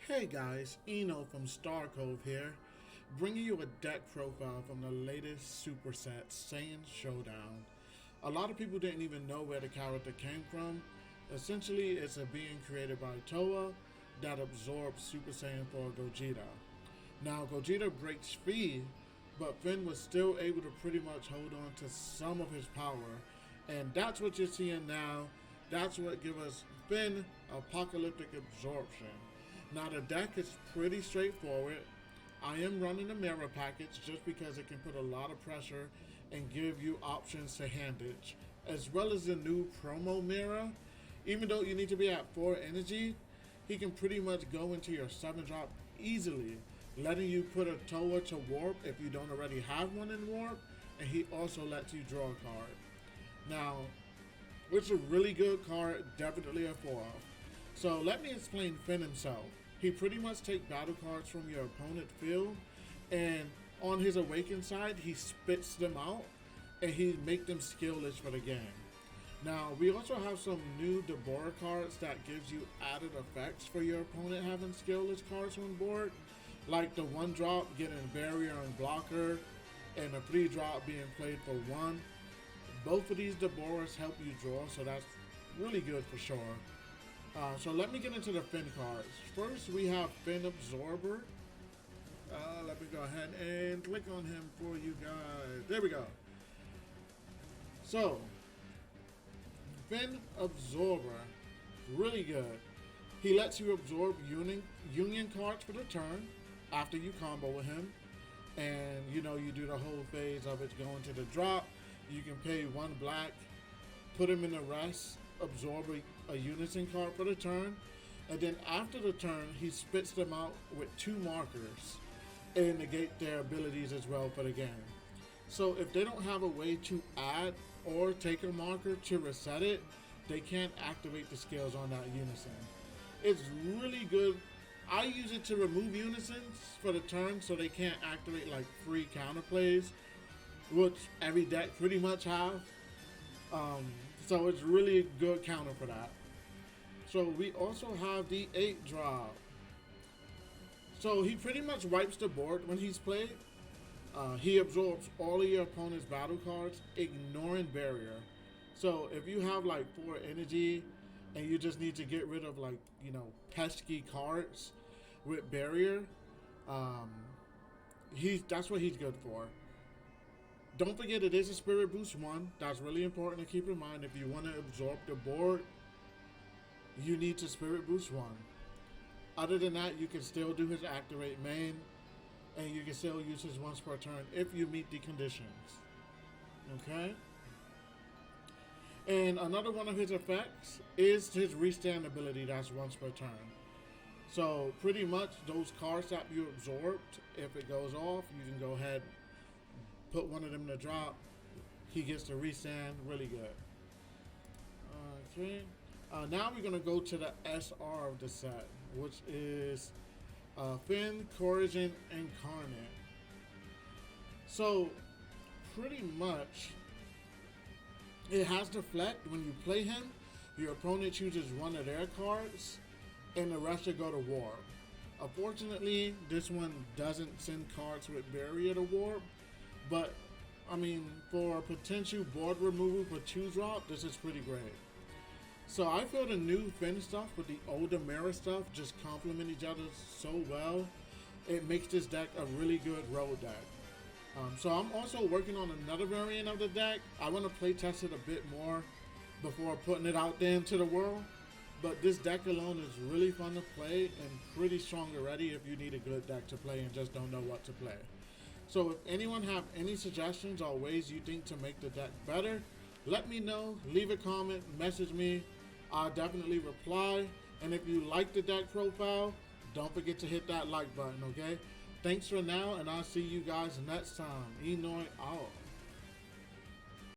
Hey guys, Eno from Star Cove here, bringing you a deck profile from the latest super set, Saiyan Showdown. A lot of people didn't even know where the character came from. Essentially, it's a being created by Toa that absorbs Super Saiyan 4 Gogeta. Now, Gogeta breaks free, but Finn was still able to pretty much hold on to some of his power, and that's what you're seeing now. That's what gives us Finn Apocalyptic Absorption. Now the deck is pretty straightforward. I am running a mirror package just because it can put a lot of pressure and give you options to handage, as well as the new promo mirror. Even though you need to be at 4 energy, he can pretty much go into your 7 drop easily, letting you put a Toa to warp if you don't already have one in warp, and he also lets you draw a card. Now, which is a really good card, definitely a 4-off. So let me explain Finn himself. He pretty much takes battle cards from your opponent's field, and on his awakened side, he spits them out, and he make them skillless for the game. Now, we also have some new Dabura cards that gives you added effects for your opponent having skillless cards on board, like the 1-drop getting barrier and blocker, and a 3-drop being played for 1. Both of these Daburas help you draw, so that's really good for sure. So let me get into the Finn cards. First, we have Finn Absorber. Let me go ahead and click on him for you guys. There we go. So, Finn Absorber, really good. He lets you absorb union cards for the turn after you combo with him. And, you know, you do the whole phase of it going to the drop. You can pay 1 black, put him in the rest, absorb a unison card for the turn, and then after the turn he spits them out with 2 markers and negate their abilities as well for the game. So if they don't have a way to add or take a marker to reset it, they can't activate the skills on that unison. It's really good. I use it to remove unisons for the turn so they can't activate like free counterplays, which every deck pretty much have. So it's really a good counter for that. So we also have the 8-drop. So he pretty much wipes the board when he's played. He absorbs all of your opponent's battle cards, ignoring barrier. So if you have like 4 energy and you just need to get rid of like, you know, pesky cards with barrier, that's what he's good for. Don't forget it is a Spirit Boost 1. That's really important to keep in mind. If you want to absorb the board, you need to Spirit Boost 1. Other than that, you can still do his Activate main, and you can still use his once per turn if you meet the conditions. Okay? And another one of his effects is his Restand ability that's once per turn. So pretty much those cards that you absorbed, if it goes off, you can go ahead, put one of them to drop. He gets to restand. Really good. Okay. Now we're going to go to the SR of the set, which is Finn Corrigan Incarnate. So, pretty much, it has Deflect. When you play him, your opponent chooses one of their cards, and the rest will go to Warp. Unfortunately, this one doesn't send cards with Barrier to Warp. But, I mean, for a potential board removal for 2-drop, this is pretty great. So I feel the new Finn stuff with the older mirror stuff just complement each other so well. It makes this deck a really good road deck. So I'm also working on another variant of the deck. I want to play test it a bit more before putting it out there into the world. But this deck alone is really fun to play and pretty strong already if you need a good deck to play and just don't know what to play. So if anyone have any suggestions or ways you think to make the deck better, let me know, leave a comment, message me. I'll definitely reply. And if you like the deck profile, don't forget to hit that like button, okay? Thanks for now, and I'll see you guys next time. Enoy out.